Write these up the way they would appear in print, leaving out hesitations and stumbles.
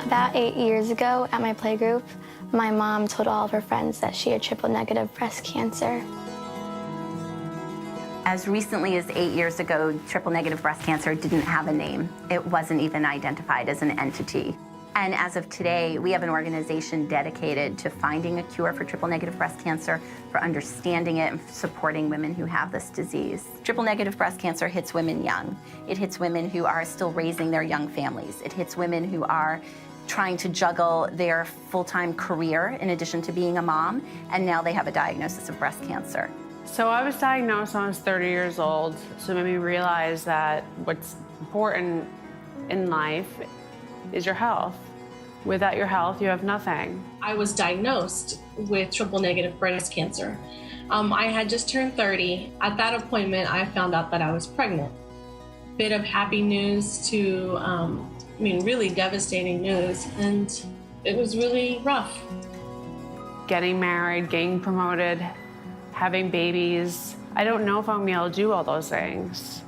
About 8 years ago at my playgroup, my mom told all of her friends that she had triple-negative breast cancer. As recently as 8 years ago, triple-negative breast cancer didn't have a name. It wasn't even identified as an entity. And as of today, we have an organization dedicated to finding a cure for triple-negative breast cancer, for understanding it and supporting women who have this disease. Triple-negative breast cancer hits women young. It hits women who are still raising their young families. It hits women who are trying to juggle their full-time career in addition to being a mom, and now they have a diagnosis of breast cancer. So I was diagnosed when I was 30 years old, so it made me realize that what's important in life is your health. Without your health, you have nothing. I was diagnosed with triple-negative breast cancer. I had just turned 30. At that appointment, I found out that I was pregnant. Bit of happy news to, really devastating news, and it was really rough. Getting married, getting promoted, having babies. I don't know if I'm gonna be able to do all those things.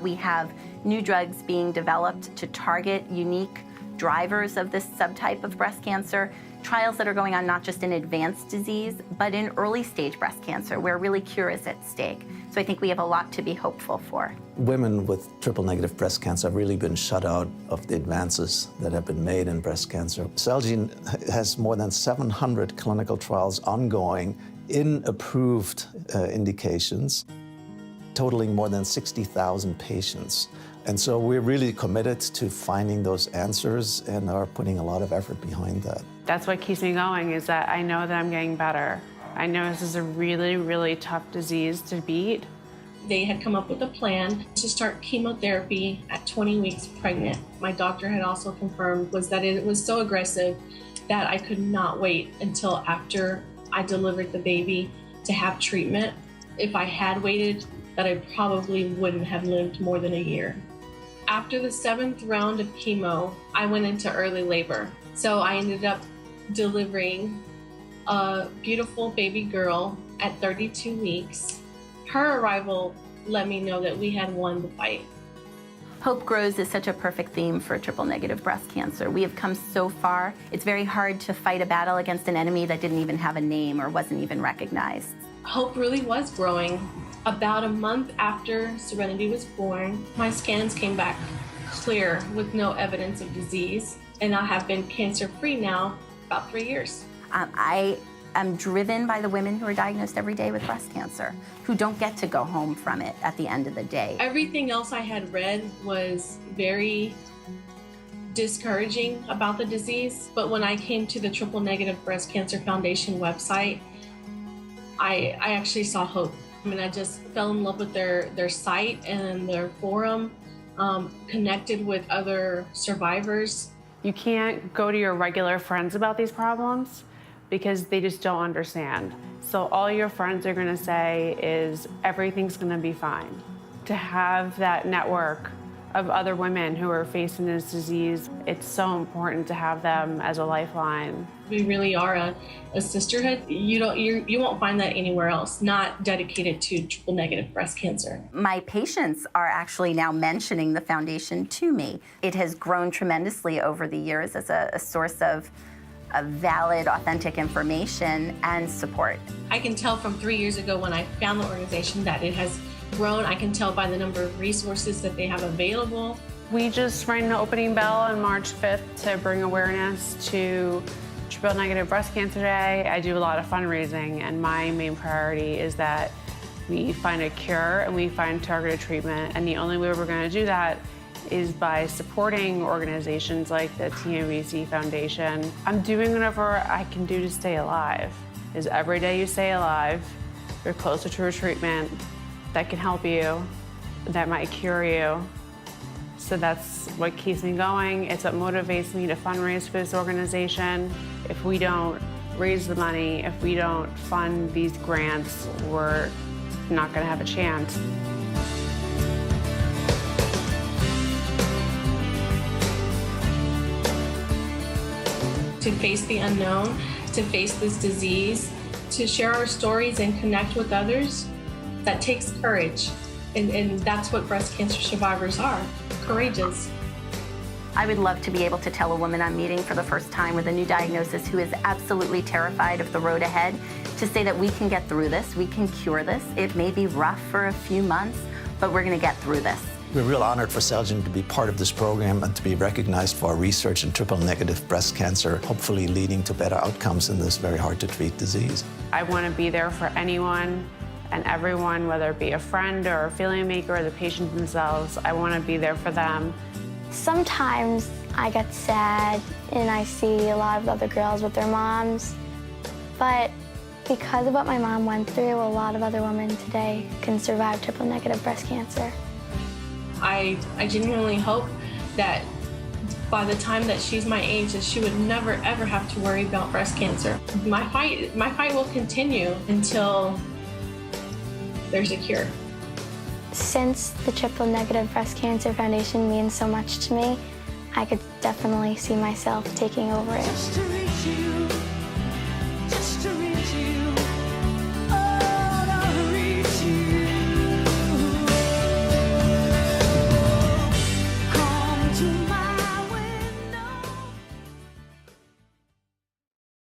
We have new drugs being developed to target unique drivers of this subtype of breast cancer, trials that are going on not just in advanced disease, but in early stage breast cancer, where really cure is at stake. So I think we have a lot to be hopeful for. Women with triple-negative breast cancer have really been shut out of the advances that have been made in breast cancer. Celgene has more than 700 clinical trials ongoing in approved indications, totaling more than 60,000 patients. And so we're really committed to finding those answers and are putting a lot of effort behind that. That's what keeps me going, is that I know that I'm getting better. I know this is a really, really tough disease to beat. They had come up with a plan to start chemotherapy at 20 weeks pregnant. My doctor had also confirmed that it was so aggressive that I could not wait until after I delivered the baby to have treatment. If I had waited, that I probably wouldn't have lived more than a year. After the 7th round of chemo, I went into early labor. So I ended up delivering a beautiful baby girl at 32 weeks. Her arrival let me know that we had won the fight. Hope grows is such a perfect theme for triple-negative breast cancer. We have come so far. It's very hard to fight a battle against an enemy that didn't even have a name or wasn't even recognized. Hope really was growing. About a month after Serenity was born, my scans came back clear with no evidence of disease, and I have been cancer-free now about 3 years. I am driven by the women who are diagnosed every day with breast cancer, who don't get to go home from it at the end of the day. Everything else I had read was very discouraging about the disease, but when I came to the Triple-Negative Breast Cancer Foundation website, I actually saw hope. I just fell in love with their site and their forum, connected with other survivors. You can't go to your regular friends about these problems because they just don't understand. So all your friends are gonna say is everything's gonna be fine. To have that network of other women who are facing this disease, it's so important to have them as a lifeline. We really are a sisterhood. You won't find that anywhere else, not dedicated to triple-negative breast cancer. My patients are actually now mentioning the foundation to me. It has grown tremendously over the years as a source of valid, authentic information and support. I can tell from 3 years ago when I found the organization that it has grown. I can tell by the number of resources that they have available. We just rang the opening bell on March 5th to bring awareness to Triple-Negative Breast Cancer Day. I do a lot of fundraising, and my main priority is that we find a cure and we find targeted treatment. And the only way we're going to do that is by supporting organizations like the TNBC Foundation. I'm doing whatever I can do to stay alive. Is every day you stay alive, you're closer to a treatment that can help you, that might cure you. So that's what keeps me going. It's what motivates me to fundraise for this organization. If we don't raise the money, if we don't fund these grants, we're not gonna have a chance. To face the unknown, to face this disease, to share our stories and connect with others, that takes courage. And that's what breast cancer survivors are, courageous. I would love to be able to tell a woman I'm meeting for the first time with a new diagnosis who is absolutely terrified of the road ahead to say that we can get through this, we can cure this. It may be rough for a few months, but we're going to get through this. We're real honored for Celgene to be part of this program and to be recognized for our research in triple-negative breast cancer, hopefully leading to better outcomes in this very hard-to-treat disease. I want to be there for anyone and everyone, whether it be a friend or a family maker or the patient themselves. I want to be there for them. Sometimes I get sad and I see a lot of other girls with their moms, but because of what my mom went through, a lot of other women today can survive triple-negative breast cancer. I genuinely hope that by the time that she's my age, that she would never ever have to worry about breast cancer. My fight will continue until there's a cure. Since the Triple-Negative Breast Cancer Foundation means so much to me, I could definitely see myself taking over it. Just to reach you, just to reach